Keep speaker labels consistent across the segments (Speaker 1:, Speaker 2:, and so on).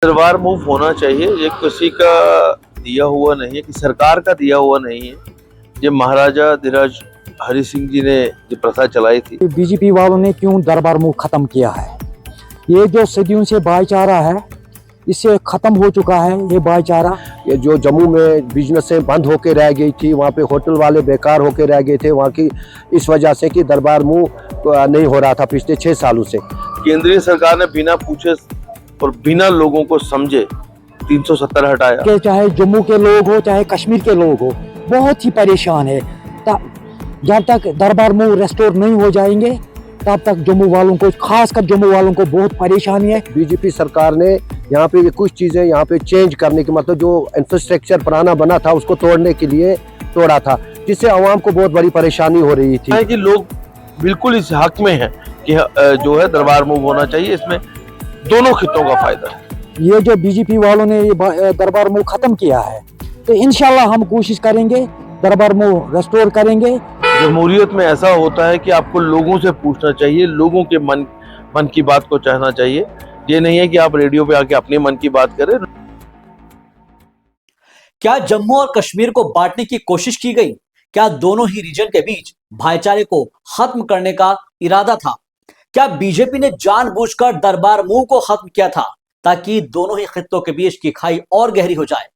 Speaker 1: दरबार मूव होना चाहिए। ये किसी का दिया हुआ नहीं है, कि सरकार का दिया हुआ नहीं है। ये महाराजा धीराज हरि सिंह जी ने जो प्रथा चलाई थी।
Speaker 2: बीजेपी वालों ने क्यों दरबार मूव खत्म किया है? ये जो सदियों से भाईचारा है, इससे खत्म हो चुका है ये भाईचारा।
Speaker 3: ये जो जम्मू में बिजनेसें बंद होके रह गई थी, वहाँ पे होटल वाले बेकार होके रह गए थे वहाँ की, इस वजह से कि दरबार मूव नहीं हो रहा था पिछले 6 सालों से।
Speaker 1: केंद्रीय सरकार ने बिना पूछे और बिना लोगों को समझे 370 हटाया।
Speaker 2: कि चाहे जम्मू के लोग हो चाहे कश्मीर के लोग हो, बहुत ही परेशान है। जब तक दरबार मूव रेस्टोर नहीं हो जाएंगे तब तक जम्मू वालों को, खासकर जम्मू वालों को बहुत परेशानी है।
Speaker 3: बीजेपी सरकार ने यहाँ पे ये कुछ चीज़ें यहाँ पे चेंज करने की, मतलब जो इंफ्रास्ट्रक्चर पुराना बना था उसको तोड़ने के लिए तोड़ा था, जिससे आवाम को बहुत बड़ी परेशानी हो रही थी।
Speaker 1: कि लोग बिल्कुल इस हक में हैं कि जो है दरबार मूव होना चाहिए। इसमें दोनों खित्तों का फायदा है।
Speaker 2: ये जो बीजेपी वालों ने ये दरबार मूव खत्म किया है, तो इंशाल्लाह हम कोशिश करेंगे दरबार मूव रेस्टोर करेंगे।
Speaker 1: जमहूरियत में ऐसा होता है कि आपको लोगों से पूछना चाहिए, लोगों के मन की बात को चाहना चाहिए। ये नहीं है कि आप रेडियो पे आके अपने मन की बात करें।
Speaker 4: क्या जम्मू और कश्मीर को बांटने की कोशिश की गई? क्या दोनों ही रीजन के बीच भाईचारे को खत्म करने का इरादा था? क्या बीजेपी ने जानबूझकर दरबार मूव को खत्म किया था ताकि दोनों ही खित्तों के बीच की खाई और गहरी हो जाए?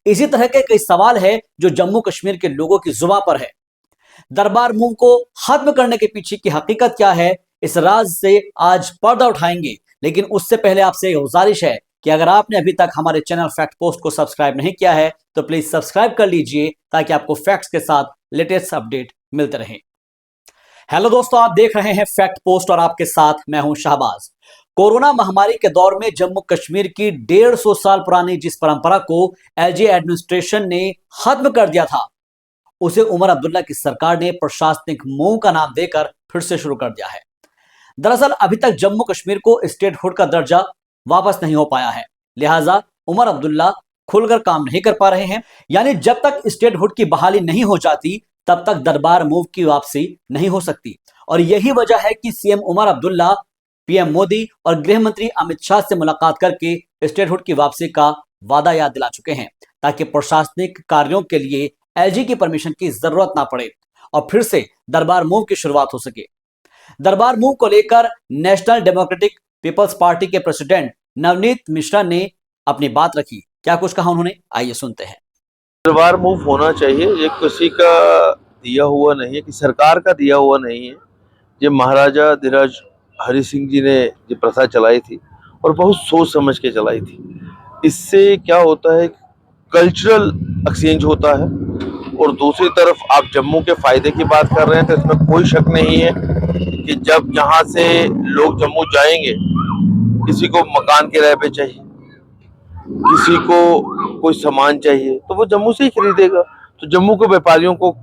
Speaker 4: इसी तरह के कई सवाल है जो जम्मू कश्मीर के लोगों की जुबान पर है। दरबार मूव को खत्म करने के पीछे की हकीकत क्या है, इस राज से आज पर्दा उठाएंगे। लेकिन उससे पहले आपसे गुजारिश है कि अगर आपने अभी तक हमारे चैनल फैक्ट पोस्ट को सब्सक्राइब नहीं किया है तो प्लीज सब्सक्राइब कर लीजिए ताकि आपको फैक्ट्स के साथ लेटेस्ट अपडेट मिलते रहे। हेलो दोस्तों, आप देख रहे हैं फैक्ट पोस्ट और आपके साथ मैं हूं शाहबाज। कोरोना महामारी के दौर में जम्मू कश्मीर की 150 साल पुरानी जिस परंपरा को एलजी एडमिनिस्ट्रेशन ने खत्म कर दिया था, उसे उमर अब्दुल्ला की सरकार ने प्रशासनिक मूव का नाम देकर फिर से शुरू कर दिया है। दरअसल अभी तक जम्मू कश्मीर को स्टेटहुड का दर्जा वापस नहीं हो पाया है, लिहाजा उमर अब्दुल्ला खुलकर काम नहीं कर पा रहे हैं। यानी जब तक स्टेटहुड की बहाली नहीं हो जाती तब तक दरबार मूव की वापसी नहीं हो सकती। और यही वजह है कि सीएम उमर अब्दुल्ला पीएम मोदी और गृह मंत्री अमित शाह से मुलाकात करके स्टेटहुड की वापसी का वादा याद दिला चुके हैं, ताकि प्रशासनिक कार्यों के लिए एलजी की परमिशन की जरूरत ना पड़े और फिर से दरबार मूव की शुरुआत हो सके। दरबार मूव को लेकर नेशनल डेमोक्रेटिक पीपल्स पार्टी के प्रेसिडेंट नवनीत मिश्रा ने अपनी बात रखी। क्या कुछ कहा उन्होंने, आइए सुनते हैं।
Speaker 1: दरबार मूव होना चाहिए। ये किसी का दिया हुआ नहीं है, कि सरकार का दिया हुआ नहीं है। ये महाराजा धीराज हरि सिंह जी ने जो प्रथा चलाई थी और बहुत सोच समझ के चलाई थी। इससे क्या होता है, कल्चरल एक्सचेंज होता है। और दूसरी तरफ आप जम्मू के फायदे की बात कर रहे हैं, तो इसमें कोई शक नहीं है कि जब यहाँ से लोग जम्मू जाएंगे, किसी को मकान किराए पे चाहिए, किसी को कोई सामान चाहिए, तो वो जम्मू से ही खरीदेगा। तो जम्मू के व्यापारियों को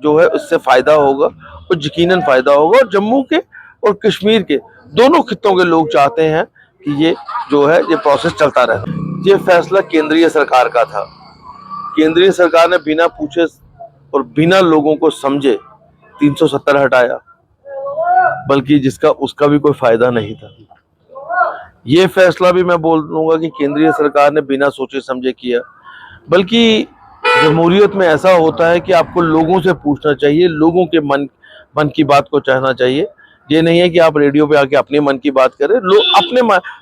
Speaker 1: जो है उससे फायदा होगा, और यकीनन फायदा होगा। और जम्मू के और कश्मीर के दोनों खित्तों के लोग चाहते हैं कि ये जो है ये प्रोसेस चलता रहे। ये फैसला केंद्रीय सरकार का था। केंद्रीय सरकार ने बिना पूछे और बिना लोगों को समझे 370 हटाया, बल्कि जिसका उसका भी कोई फायदा नहीं था। ये फैसला भी मैं बोल दूंगा कि केंद्रीय सरकार ने बिना सोचे समझे किया। बल्कि जमहूरियत में ऐसा होता है कि आपको लोगों से पूछना चाहिए, लोगों के मन की बात को चाहना चाहिए। ये नहीं है कि आप रेडियो पे आके अपने मन की बात करें।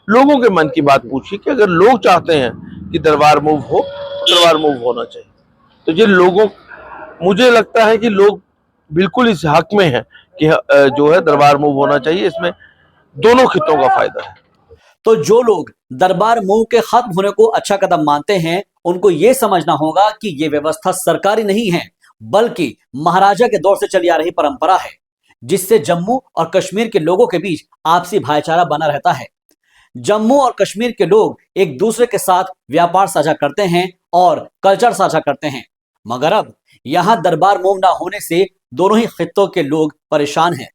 Speaker 1: लोगों के मन की बात पूछिए कि अगर लोग चाहते हैं कि दरबार मूव हो, दरबार मूव होना चाहिए। तो ये लोगों, मुझे लगता है कि लोग बिल्कुल इस हक में हैं कि जो है दरबार मूव होना चाहिए। इसमें दोनों खित्तों का फायदा है।
Speaker 4: तो जो लोग दरबार मूव के खत्म होने को अच्छा कदम मानते हैं, उनको यह समझना होगा कि यह व्यवस्था सरकारी नहीं है, बल्कि महाराजा के दौर से चली आ रही परंपरा है, जिससे जम्मू और कश्मीर के लोगों के बीच आपसी भाईचारा बना रहता है। जम्मू और कश्मीर के लोग एक दूसरे के साथ व्यापार साझा करते हैं और कल्चर साझा करते हैं, मगर अब यहां दरबार मूव ना होने से दोनों ही खित्तों के लोग परेशान हैं।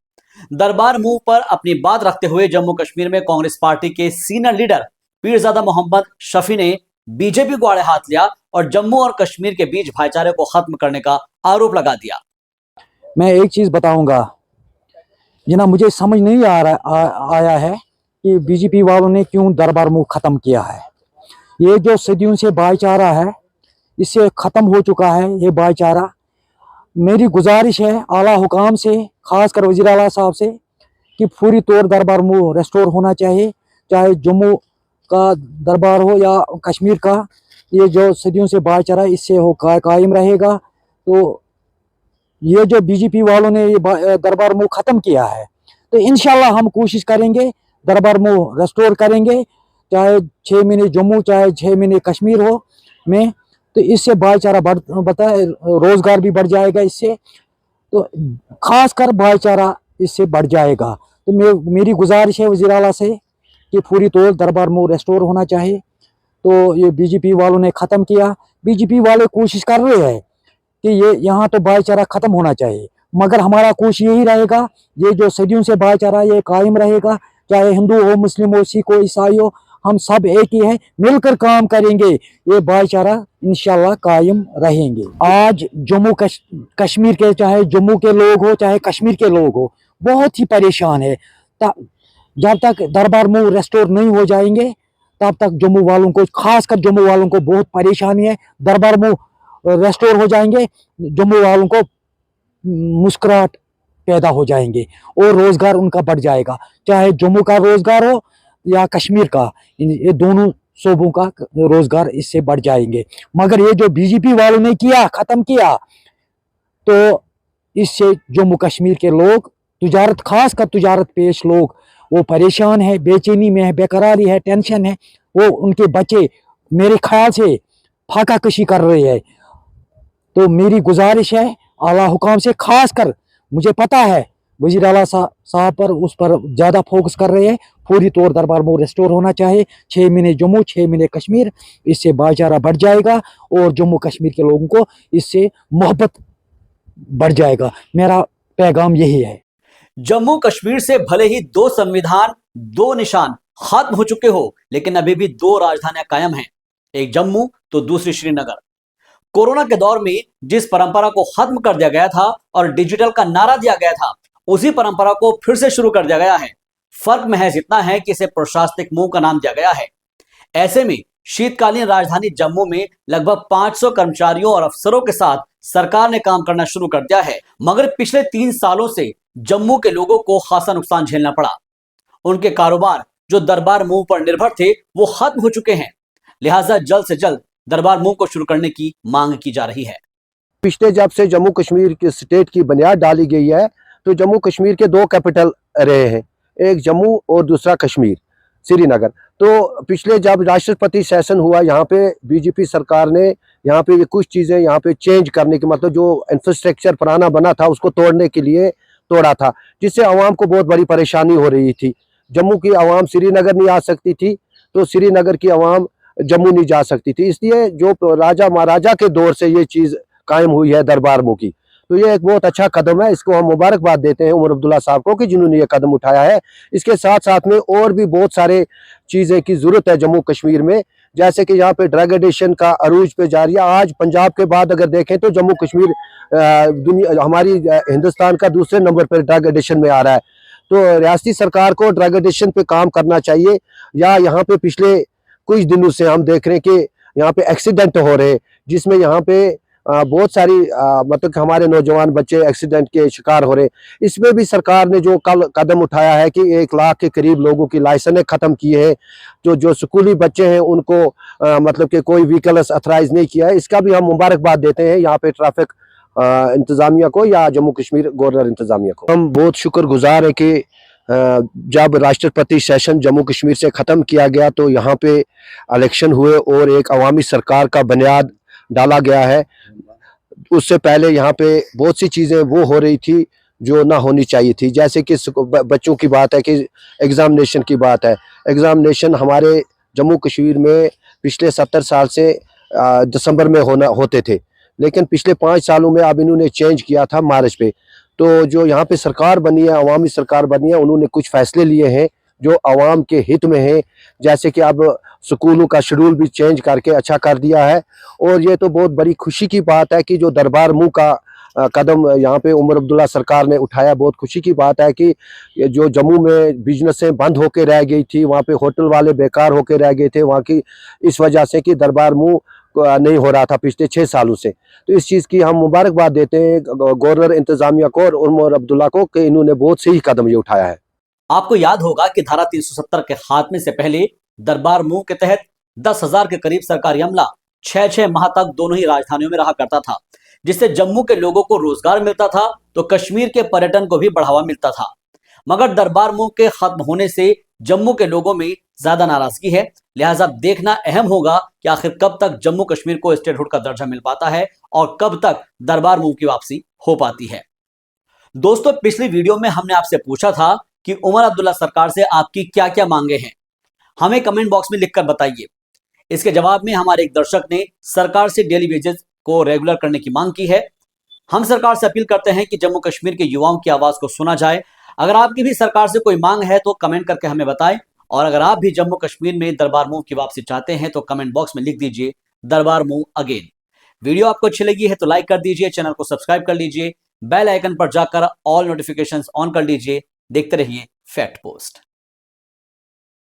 Speaker 4: दरबार मूव पर अपनी बात रखते हुए जम्मू कश्मीर में कांग्रेस पार्टी के सीनियर लीडर पीरजादा मोहम्मद शफी ने बीजेपी को आड़े हाथ लिया और जम्मू और कश्मीर के बीच भाईचारे को खत्म करने का आरोप लगा दिया।
Speaker 2: मैं एक चीज बताऊंगा, जिना मुझे समझ नहीं आया है कि बीजेपी वालों ने क्यों दरबार मूव खत्म किया है। ये जो सदियों से भाईचारा है इससे खत्म हो चुका है ये भाईचारा। मेरी गुजारिश है आला हुकाम से, खासकर वज़ीर आला साहब से, कि पूरी तौर दरबार मूव रेस्टोर होना चाहिए, चाहे जम्मू का दरबार हो या कश्मीर का। ये जो सदियों से भाईचारा इससे हो कायम रहेगा। तो ये जो बीजेपी वालों ने ये दरबार मूव ख़त्म किया है, तो इंशाल्लाह हम कोशिश करेंगे दरबार मूव रेस्टोर करेंगे, चाहे 6 महीने जम्मू चाहे 6 महीने कश्मीर हो में। तो इससे भाईचारा बढ़ता है, रोज़गार भी बढ़ जाएगा इससे, तो खासकर भाईचारा इससे बढ़ जाएगा। तो मेरी गुजारिश है वज़ीर आला से कि पूरी तौर दरबार मूव रेस्टोर होना चाहिए। तो ये बीजेपी वालों ने ख़त्म किया। बीजेपी वाले कोशिश कर रहे हैं कि ये यहाँ तो भाईचारा ख़त्म होना चाहिए, मगर हमारा कोशिश यही रहेगा ये जो सदियों से भाईचारा ये कायम रहेगा, चाहे हिंदू हो, मुस्लिम हो, सिख हो, ईसाई हो, हम सब एक ही हैं, मिलकर काम करेंगे, ये भाईचारा इंशाल्लाह कायम रहेंगे। आज जम्मू कश्मीर के, चाहे जम्मू के लोग हो चाहे कश्मीर के लोग हो, बहुत ही परेशान है। जब तक दरबार मूव रेस्टोर नहीं हो जाएंगे तब तक जम्मू वालों को, खासकर जम्मू वालों को बहुत परेशानी है। दरबार मूव रेस्टोर हो जाएंगे, जम्मू वालों को मुस्कुराहट पैदा हो जाएंगे और रोज़गार उनका बढ़ जाएगा, चाहे जम्मू का रोज़गार हो या कश्मीर का, ये दोनों सूबों का रोज़गार इससे बढ़ जाएंगे। मगर ये जो बीजेपी वालों ने किया, ख़त्म किया, तो इससे जम्मू कश्मीर के लोग, तुजारत, खासकर तुजारत पेश लोग, वो परेशान है, बेचैनी में है, बेकरारी है, टेंशन है। वो उनके बच्चे मेरे ख्याल से फाका कशी कर रहे हैं। तो मेरी गुजारिश है आला हुकाम से, खासकर मुझे पता है वज़ीर आला साहब पर, उस पर ज़्यादा फोकस कर रहे हैं। पूरी तौर दरबार मूव रेस्टोर होना चाहिए, 6 महीने जम्मू 6 महीने कश्मीर, इससे भाईचारा बढ़ जाएगा और जम्मू कश्मीर के लोगों को इससे मोहब्बत बढ़ जाएगा। मेरा पैगाम यही है।
Speaker 4: जम्मू कश्मीर से भले ही 2 संविधान, 2 निशान खत्म हो चुके हो, लेकिन अभी भी 2 राजधानियां कायम हैं, एक जम्मू तो दूसरी श्रीनगर। कोरोना के दौर में जिस परंपरा को खत्म कर दिया गया था और डिजिटल का नारा दिया गया था, उसी परंपरा को फिर से शुरू कर दिया गया है। फर्क महज इतना है कि इसे प्रशासनिक मूव का नाम दिया गया है। ऐसे में शीतकालीन राजधानी जम्मू में लगभग 500 कर्मचारियों और अफसरों के साथ सरकार ने काम करना शुरू कर दिया है। मगर पिछले 3 सालों से जम्मू के लोगों को खासा नुकसान झेलना पड़ा। उनके कारोबार जो दरबार मूव पर निर्भर थे वो खत्म हो चुके हैं। लिहाजा जल्द से जल्द दरबार मूव को शुरू करने की मांग की जा रही है।
Speaker 3: पिछले जब से जम्मू कश्मीर के स्टेट की बुनियाद डाली गई है, तो जम्मू कश्मीर के 2 कैपिटल रहे हैं, एक जम्मू और दूसरा कश्मीर श्रीनगर। तो पिछले जब राष्ट्रपति सेशन हुआ, यहाँ पे बीजेपी सरकार ने यहाँ पे कुछ चीज़ें यहाँ पे चेंज करने की, मतलब जो इंफ्रास्ट्रक्चर पुराना बना था उसको तोड़ने के लिए तोड़ा था, जिससे आवाम को बहुत बड़ी परेशानी हो रही थी। जम्मू की आवाम श्रीनगर नहीं आ सकती थी, तो श्रीनगर की आवाम जम्मू नहीं जा सकती थी। इसलिए जो राजा महाराजा के दौर से ये चीज़ कायम हुई है दरबार मूव की, तो ये एक बहुत अच्छा कदम है। इसको हम मुबारकबाद देते हैं उमर अब्दुल्ला साहब को कि जिन्होंने ये कदम उठाया है। इसके साथ साथ में और भी बहुत सारे चीज़ें की ज़रूरत है जम्मू कश्मीर में, जैसे कि यहाँ पे ड्रग एडिक्शन का अरूज पे जारी है। आज पंजाब के बाद अगर देखें तो जम्मू कश्मीर दुनिया, हमारी हिंदुस्तान का दूसरे नंबर पर ड्रग एडिक्शन में आ रहा है। तो रियासती सरकार को ड्रग एडिक्शन पे काम करना चाहिए। या यहाँ पे पिछले कुछ दिनों से हम देख रहे हैं कि यहाँ पे एक्सीडेंट हो रहे हैं, जिसमें यहाँ पे बहुत सारी मतलब कि हमारे नौजवान बच्चे एक्सीडेंट के शिकार हो रहे। इसमें भी सरकार ने जो कल कदम उठाया है कि 1 लाख के करीब लोगों की लाइसेंस ख़त्म की है, जो स्कूली बच्चे हैं उनको मतलब कि कोई व्हीकल अथराइज नहीं किया है, इसका भी हम मुबारकबाद देते हैं यहाँ पे ट्रैफिक इंतज़ामिया को या जम्मू कश्मीर गवर्नर इंतज़ामिया को। हम बहुत शुक्रगुजार हैं कि जब राष्ट्रपति सेशन जम्मू कश्मीर से ख़त्म किया गया तो यहाँ पे इलेक्शन हुए और एक अवामी सरकार का बुनियाद डाला गया है। उससे पहले यहाँ पे बहुत सी चीज़ें वो हो रही थी जो ना होनी चाहिए थी, जैसे कि बच्चों की बात है कि एग्ज़ामिनेशन की बात है। एग्ज़ामिनेशन हमारे जम्मू कश्मीर में पिछले 70 साल से दिसंबर में होते थे, लेकिन पिछले 5 सालों में अब इन्होंने चेंज किया था मार्च पे। तो जो यहाँ पे सरकार बनी है, अवामी सरकार बनी है, उन्होंने कुछ फैसले लिए हैं जो आवाम के हित में है, जैसे कि अब स्कूलों का शेड्यूल भी चेंज करके अच्छा कर दिया है। और ये तो बहुत बड़ी खुशी की बात है कि जो दरबार मूव का कदम यहाँ पे उमर अब्दुल्ला सरकार ने उठाया। बहुत खुशी की बात है कि ये जो जम्मू में बिजनेसें बंद होकर रह गई थी, वहाँ पे होटल वाले बेकार होकर रह गए थे, वहाँ की इस वजह से कि दरबार मूव नहीं हो रहा था पिछले 6 सालों से। तो इस चीज़ की हम मुबारकबाद देते हैं गवर्नर इंतजामिया को और उमर अब्दुल्ला को कि इन्होंने बहुत सही कदम ये उठाया है।
Speaker 4: आपको याद होगा कि धारा 370 के खात्मे से पहले दरबार मूव के तहत 10,000 के करीब सरकारी अमला 6-6 माह तक दोनों ही राजधानियों में रहा करता था, जिससे जम्मू के लोगों को रोजगार मिलता था तो कश्मीर के पर्यटन को भी बढ़ावा मिलता था। मगर दरबार मूव के खत्म होने से जम्मू के लोगों में ज्यादा नाराजगी है, लिहाजा देखना अहम होगा कि आखिर कब तक जम्मू कश्मीर को स्टेटहुड का दर्जा मिल पाता है और कब तक दरबार मूव की वापसी हो पाती है। दोस्तों, पिछली वीडियो में हमने आपसे पूछा था कि उमर अब्दुल्ला सरकार से आपकी क्या क्या मांगे हैं, हमें कमेंट बॉक्स में लिखकर बताइए। इसके जवाब में हमारे एक दर्शक ने सरकार से डेली वेजेस को रेगुलर करने की मांग की है। हम सरकार से अपील करते हैं कि जम्मू कश्मीर के युवाओं की आवाज को सुना जाए। अगर आपकी भी सरकार से कोई मांग है तो कमेंट करके हमें बताएं, और अगर आप भी जम्मू कश्मीर में दरबार मूव की वापसी चाहते हैं तो कमेंट बॉक्स में लिख दीजिए दरबार मूव अगेन। वीडियो आपको अच्छी लगी है तो लाइक कर दीजिए, चैनल को सब्सक्राइब कर लीजिए, बेल आइकन पर जाकर ऑल नोटिफिकेशंस ऑन कर लीजिए। देखते रहिए फैक्ट पोस्ट।